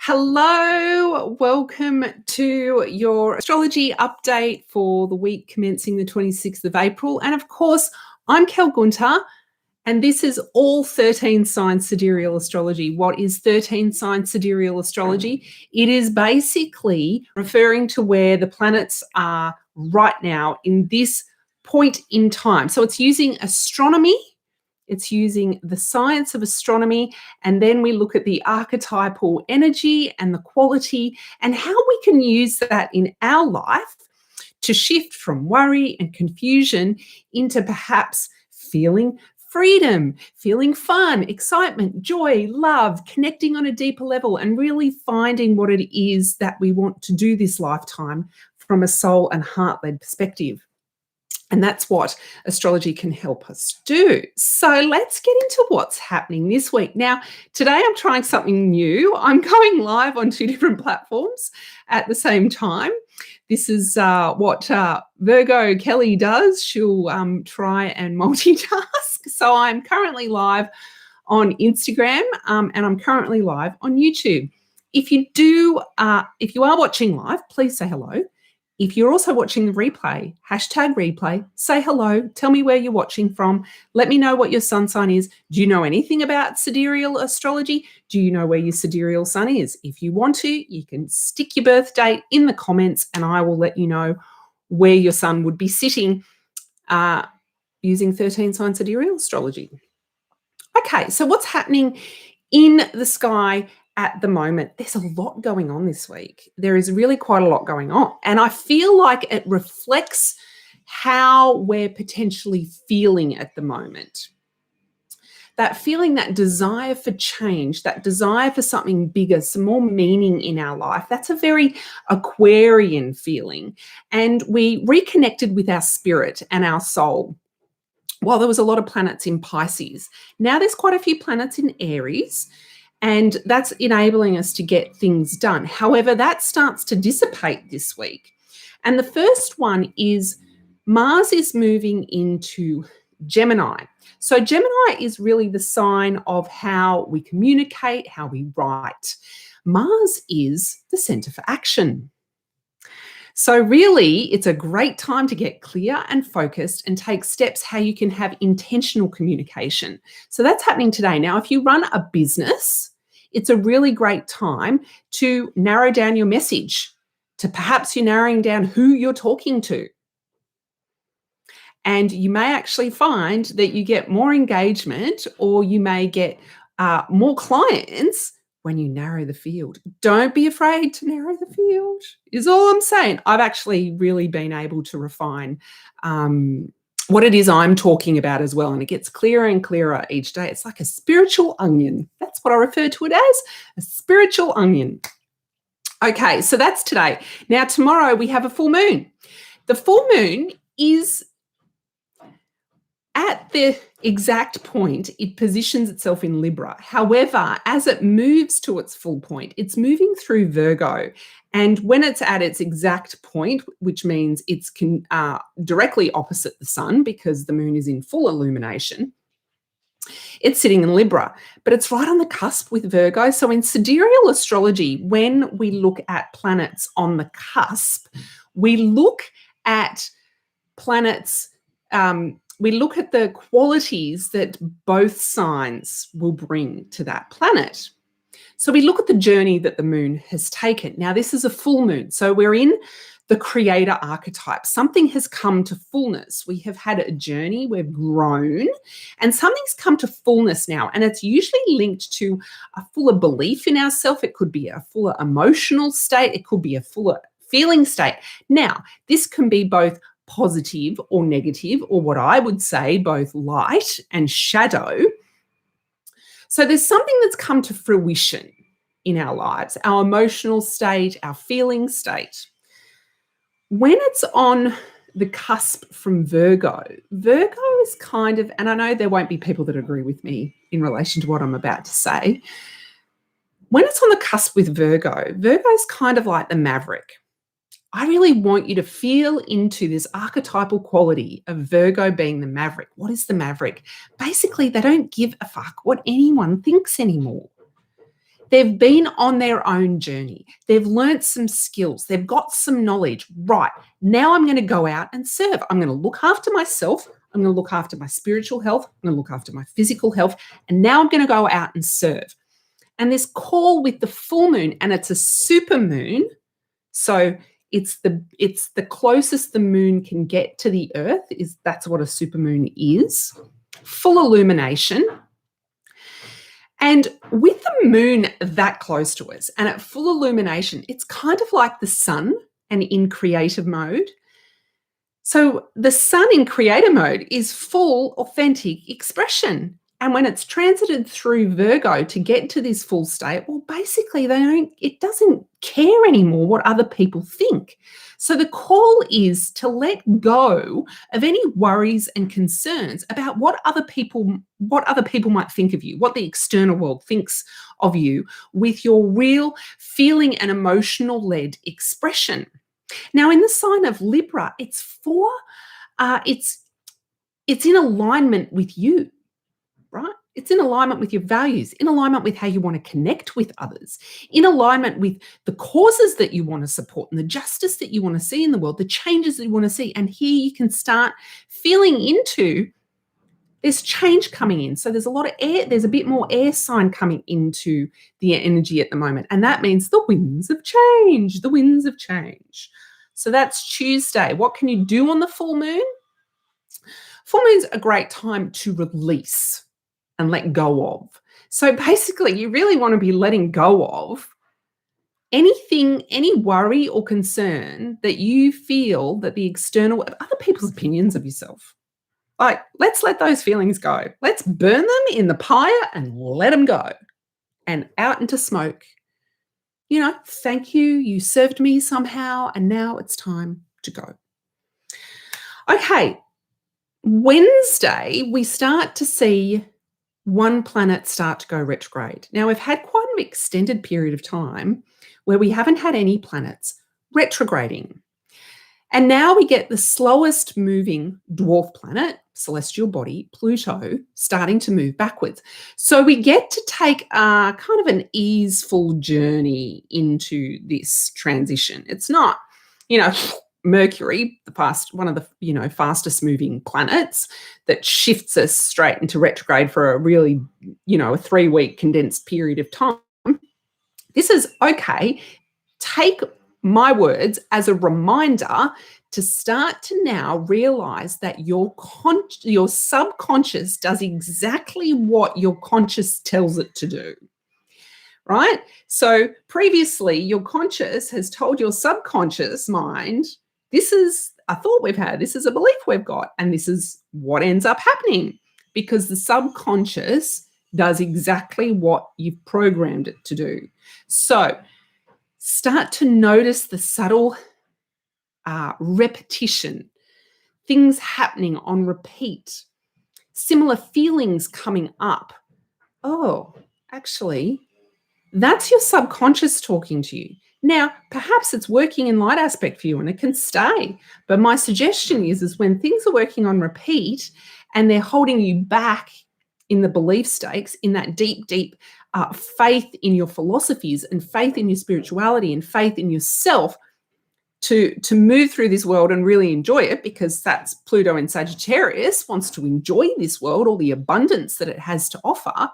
Hello, welcome to your astrology update for the week commencing the 26th of April. And of course, I'm Kel Gunter, and this is all 13 sign sidereal astrology. What is 13 sign sidereal astrology? It is basically referring to where the planets are right now in this point in time. So it's using astronomy. It's using the science of astronomy, and then we look at the archetypal energy and the quality and how we can use that in our life to shift from worry and confusion into perhaps feeling freedom, feeling fun, excitement, joy, love, connecting on a deeper level, and really finding what it is that we want to do this lifetime from a soul and heart-led perspective. And that's what astrology can help us do. So let's get into what's happening this week. Now, today I'm trying something new. I'm going live on 2 different platforms at the same time. This is what Virgo Kelly does. She'll try and multitask. So I'm currently live on Instagram and I'm currently live on YouTube. If you are watching live, please say hello. If you're also watching the replay, #replay, say hello, tell me where you're watching from, let me know what your sun sign is. Do you know anything about sidereal astrology? Do you know where your sidereal sun is? If you want to, you can stick your birth date in the comments and I will let you know where your sun would be sitting using 13 sign sidereal astrology. Okay, so what's happening in the sky at the moment? There's a lot going on this week. There is really quite a lot going on. And I feel like it reflects how we're potentially feeling at the moment. That feeling, that desire for change, that desire for something bigger, some more meaning in our life, that's a very Aquarian feeling. And we reconnected with our spirit and our soul. While there was a lot of planets in Pisces, now there's quite a few planets in Aries, and that's enabling us to get things done. However, that starts to dissipate this week. And the first one is Mars is moving into Gemini. So Gemini is really the sign of how we communicate, how we write. Mars is the center for action. So really, it's a great time to get clear and focused and take steps how you can have intentional communication. So that's happening today. Now, if you run a business, it's a really great time to narrow down your message, to perhaps you're narrowing down who you're talking to. And you may actually find that you get more engagement or you may get more clients when you narrow the field. Don't be afraid to narrow the field, is all I'm saying. I've actually really been able to refine what it is I'm talking about as well. And it gets clearer and clearer each day. It's like a spiritual onion. That's what I refer to it as, a spiritual onion. Okay, so that's today. Now, tomorrow we have a full moon. The full moon is at the exact point, it positions itself in Libra. However, as it moves to its full point, it's moving through Virgo. And when it's at its exact point, which means it's directly opposite the sun because the moon is in full illumination, it's sitting in Libra, but it's right on the cusp with Virgo. So in sidereal astrology, when we look at planets on the cusp, we look at planets we look at the qualities that both signs will bring to that planet. So we look at the journey that the moon has taken. Now, this is a full moon. So we're in the creator archetype. Something has come to fullness. We have had a journey, we've grown, and something's come to fullness now. And it's usually linked to a fuller belief in ourselves. It could be a fuller emotional state. It could be a fuller feeling state. Now, this can be both positive or negative, or what I would say both light and shadow. So there's something that's come to fruition in our lives, our emotional state, our feeling state. When it's on the cusp from Virgo, Virgo is kind of, and I know there won't be people that agree with me in relation to what I'm about to say. When it's on the cusp with Virgo, Virgo is kind of like the maverick. I really want you to feel into this archetypal quality of Virgo being the maverick. What is the maverick? Basically, they don't give a fuck what anyone thinks anymore. They've been on their own journey. They've learnt some skills. They've got some knowledge. Right, now I'm going to go out and serve. I'm going to look after myself. I'm going to look after my spiritual health. I'm going to look after my physical health. And now I'm going to go out and serve. And this call with the full moon, and it's a super moon. So it's the closest the moon can get to the earth. That's what a super moon is. Full illumination. And with the moon that close to us and at full illumination, it's kind of like the sun and in creative mode. So the sun in creator mode is full, authentic expression. And when it's transited through Virgo to get to this full state, well, basically it doesn't care anymore what other people think. So the call is to let go of any worries and concerns about what other people might think of you, what the external world thinks of you, with your real feeling and emotional led expression. Now, in the sign of Libra, it's in alignment with you. Right? It's in alignment with your values, in alignment with how you want to connect with others, in alignment with the causes that you want to support and the justice that you want to see in the world, the changes that you want to see. And here you can start feeling into there's change coming in. So there's a lot of air, there's a bit more air sign coming into the energy at the moment. And that means the winds of change, the winds of change. So that's Tuesday. What can you do on the full moon? Full moon's a great time to release and let go of. So basically, you really want to be letting go of anything, any worry or concern that you feel that the external, other people's opinions of yourself. Like, let's let those feelings go. Let's burn them in the pyre and let them go and out into smoke. You know, thank you. You served me somehow, and now it's time to go. Okay, Wednesday, we start to see one planet start to go retrograde. Now, we've had quite an extended period of time where we haven't had any planets retrograding. And now we get the slowest moving dwarf planet, celestial body, Pluto, starting to move backwards. So we get to take kind of an easeful journey into this transition. It's not, Mercury, one of the fastest moving planets that shifts us straight into retrograde for a really, a 3-week condensed period of time. This is okay. Take my words as a reminder to start to now realize that your subconscious does exactly what your conscious tells it to do. Right? So previously, your conscious has told your subconscious mind, this is a thought we've had, this is a belief we've got, and this is what ends up happening, because the subconscious does exactly what you've programmed it to do. So start to notice the subtle repetition, things happening on repeat, similar feelings coming up. Oh, actually, that's your subconscious talking to you. Now, perhaps it's working in light aspect for you and it can stay. But my suggestion is when things are working on repeat and they're holding you back in the belief stakes, in that deep, deep faith in your philosophies and faith in your spirituality and faith in yourself to move through this world and really enjoy it, because that's Pluto in Sagittarius, wants to enjoy this world, all the abundance that it has to offer.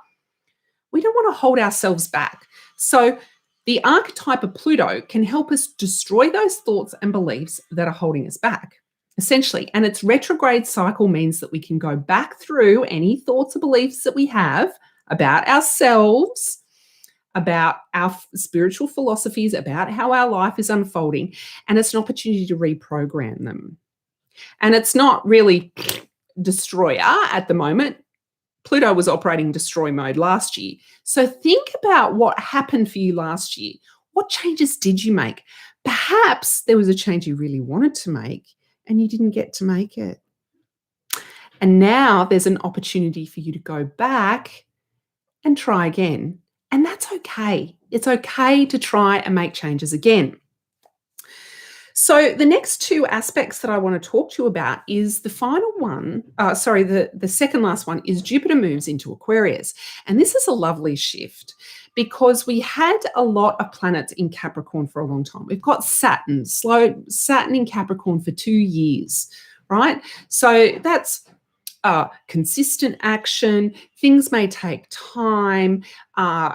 We don't want to hold ourselves back. So the archetype of Pluto can help us destroy those thoughts and beliefs that are holding us back, essentially. And its retrograde cycle means that we can go back through any thoughts or beliefs that we have about ourselves, about our spiritual philosophies, about how our life is unfolding, and it's an opportunity to reprogram them. And it's not really destroyer at the moment. Pluto was operating destroy mode last year. So think about what happened for you last year. What changes did you make? Perhaps there was a change you really wanted to make and you didn't get to make it. And now there's an opportunity for you to go back and try again. And that's okay. It's okay to try and make changes again. So the next two aspects that I want to talk to you about is the final one. The second last one is Jupiter moves into Aquarius. And this is a lovely shift because we had a lot of planets in Capricorn for a long time. We've got Saturn in Capricorn for 2 years, right? So that's consistent action. Things may take time.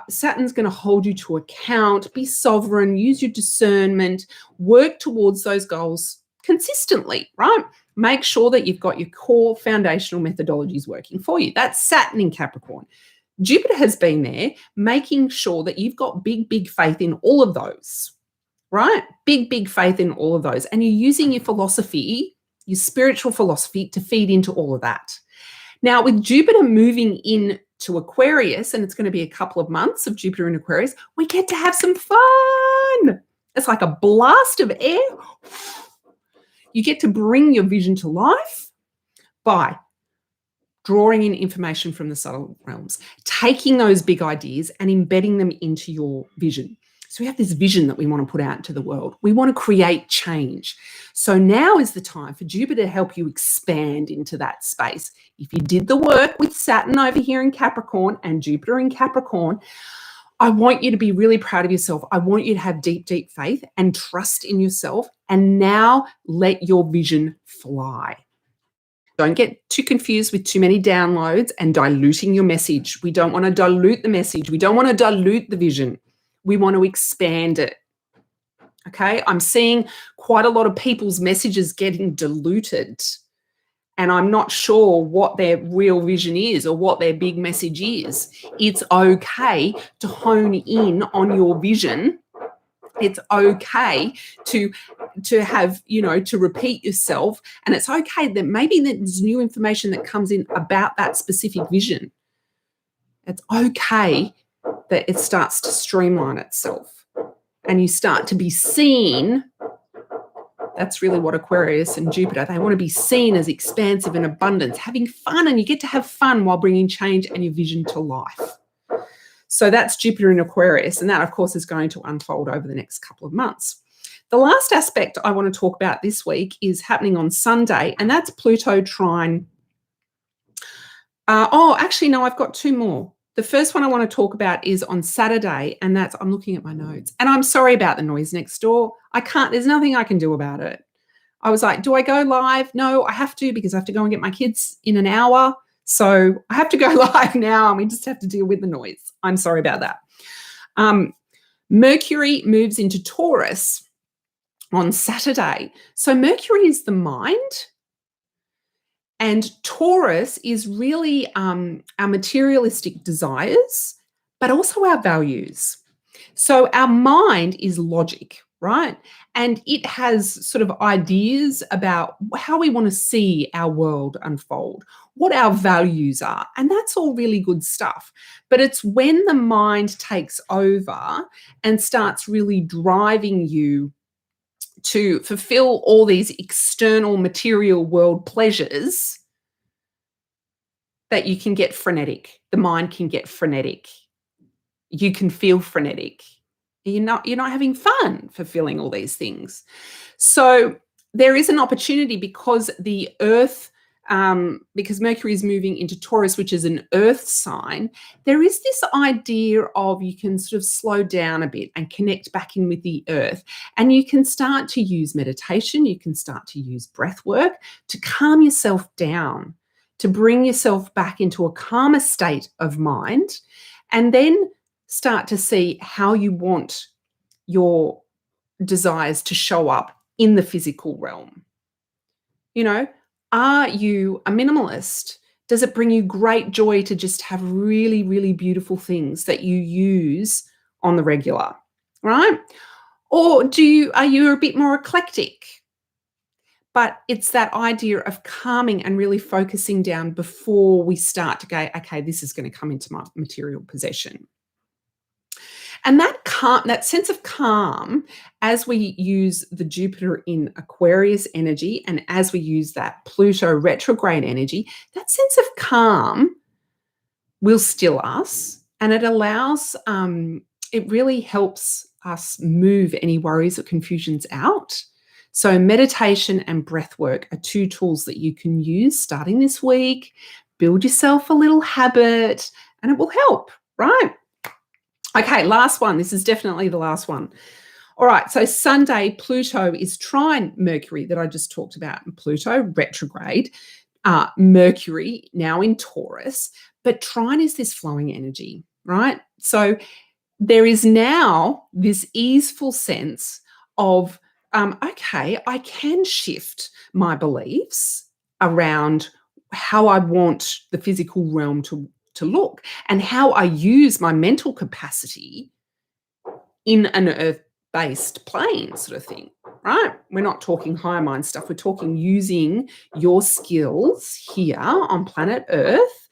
Saturn's going to hold you to account. Be sovereign. Use your discernment. Work towards those goals consistently, right? Make sure that you've got your core foundational methodologies working for you. That's Saturn in Capricorn. Jupiter has been there, making sure that you've got big faith in all of those, right? Big faith in all of those. And you're using your philosophy, your spiritual philosophy, to feed into all of that. Now, with Jupiter moving into Aquarius, and it's going to be a couple of months of Jupiter in Aquarius, we get to have some fun. It's like a blast of air. You get to bring your vision to life by drawing in information from the subtle realms, taking those big ideas and embedding them into your vision. So we have this vision that we want to put out into the world. We want to create change. So now is the time for Jupiter to help you expand into that space. If you did the work with Saturn over here in Capricorn and Jupiter in Capricorn, I want you to be really proud of yourself. I want you to have deep faith and trust in yourself. And now let your vision fly. Don't get too confused with too many downloads and diluting your message. We don't want to dilute the message. We don't want to dilute the vision. We want to expand it. Okay, I'm seeing quite a lot of people's messages getting diluted, and I'm not sure what their real vision is or what their big message is. It's okay to hone in on your vision. It's okay to have, to repeat yourself. And it's okay that maybe there's new information that comes in about that specific vision. It's okay that it starts to streamline itself and you start to be seen. That's really what Aquarius and Jupiter, they want to be seen as expansive and abundance, having fun, and you get to have fun while bringing change and your vision to life. So that's Jupiter in Aquarius, and that, of course, is going to unfold over the next couple of months. The last aspect I want to talk about this week is happening on Sunday, and that's Pluto trine. Actually, no, I've got two more. The first one I want to talk about is on Saturday, and that's, I'm looking at my notes, and I'm sorry about the noise next door. There's nothing I can do about it. I was like, do I go live? No, I have to, because I have to go and get my kids in an hour. So I have to go live now, and we just have to deal with the noise. I'm sorry about that. Mercury moves into Taurus on Saturday. So Mercury is the mind, and Taurus is really our materialistic desires, but also our values. So our mind is logic, right? And it has sort of ideas about how we want to see our world unfold, what our values are. And that's all really good stuff. But it's when the mind takes over and starts really driving you to fulfill all these external material world pleasures that you can get frenetic. The mind can get frenetic. You can feel frenetic. You're not having fun fulfilling all these things. So there is an opportunity because the Earth, because Mercury is moving into Taurus, which is an Earth sign, there is this idea of you can sort of slow down a bit and connect back in with the Earth. And you can start to use meditation. You can start to use breath work to calm yourself down, to bring yourself back into a calmer state of mind, and then start to see how you want your desires to show up in the physical realm. Are you a minimalist? Does it bring you great joy to just have really, really beautiful things that you use on the regular, right? Or are you a bit more eclectic? But it's that idea of calming and really focusing down before we start to go, okay, this is going to come into my material possession. And that sense of calm, as we use the Jupiter in Aquarius energy and as we use that Pluto retrograde energy, that sense of calm will still us, and it allows, it really helps us move any worries or confusions out. So meditation and breath work are two tools that you can use starting this week. Build yourself a little habit and it will help, right? Okay, last one. This is definitely the last one. All right, so Sunday, Pluto is trine Mercury that I just talked about. And Pluto, retrograde, Mercury now in Taurus, but trine is this flowing energy, right? So there is now this easeful sense of, okay, I can shift my beliefs around how I want the physical realm to look and how I use my mental capacity in an earth-based plane sort of thing, right? We're not talking higher mind stuff. We're talking using your skills here on planet Earth.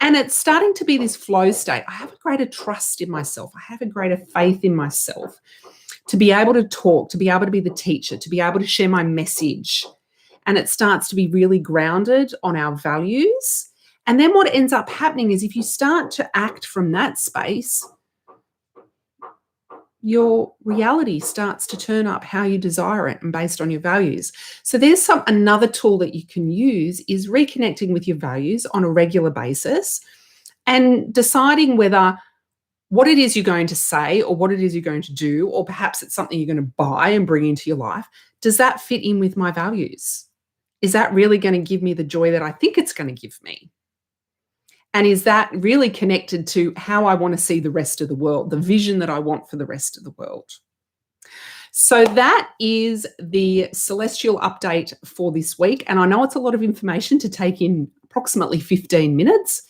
And it's starting to be this flow state. I have a greater trust in myself. I have a greater faith in myself to be able to talk, to be able to be the teacher, to be able to share my message. And it starts to be really grounded on our values. And then what ends up happening is if you start to act from that space, your reality starts to turn up how you desire it and based on your values. So there's another tool that you can use is reconnecting with your values on a regular basis and deciding whether what it is you're going to say or what it is you're going to do, or perhaps it's something you're going to buy and bring into your life. Does that fit in with my values? Is that really going to give me the joy that I think it's going to give me? And is that really connected to how I want to see the rest of the world, the vision that I want for the rest of the world? So that is the celestial update for this week. And I know it's a lot of information to take in approximately 15 minutes.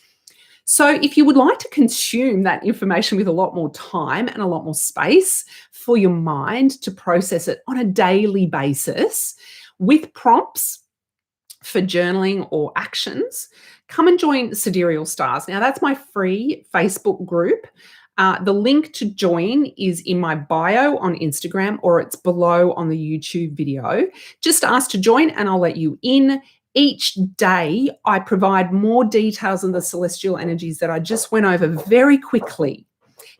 So if you would like to consume that information with a lot more time and a lot more space for your mind to process it on a daily basis with prompts for journaling or actions, come and join Sidereal Stars. Now, that's my free Facebook group. The link to join is in my bio on Instagram, or it's below on the YouTube video. Just ask to join and I'll let you in. Each day, I provide more details on the celestial energies that I just went over very quickly.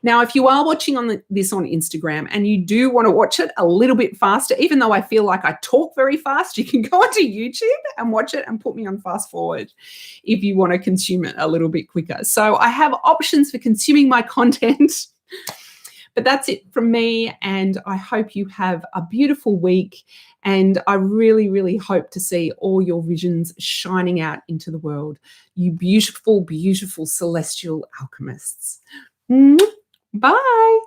Now, if you are watching this on Instagram and you do want to watch it a little bit faster, even though I feel like I talk very fast, you can go onto YouTube and watch it and put me on fast forward if you want to consume it a little bit quicker. So I have options for consuming my content. But that's it from me, and I hope you have a beautiful week, and I really, really hope to see all your visions shining out into the world. You beautiful, beautiful celestial alchemists. Bye.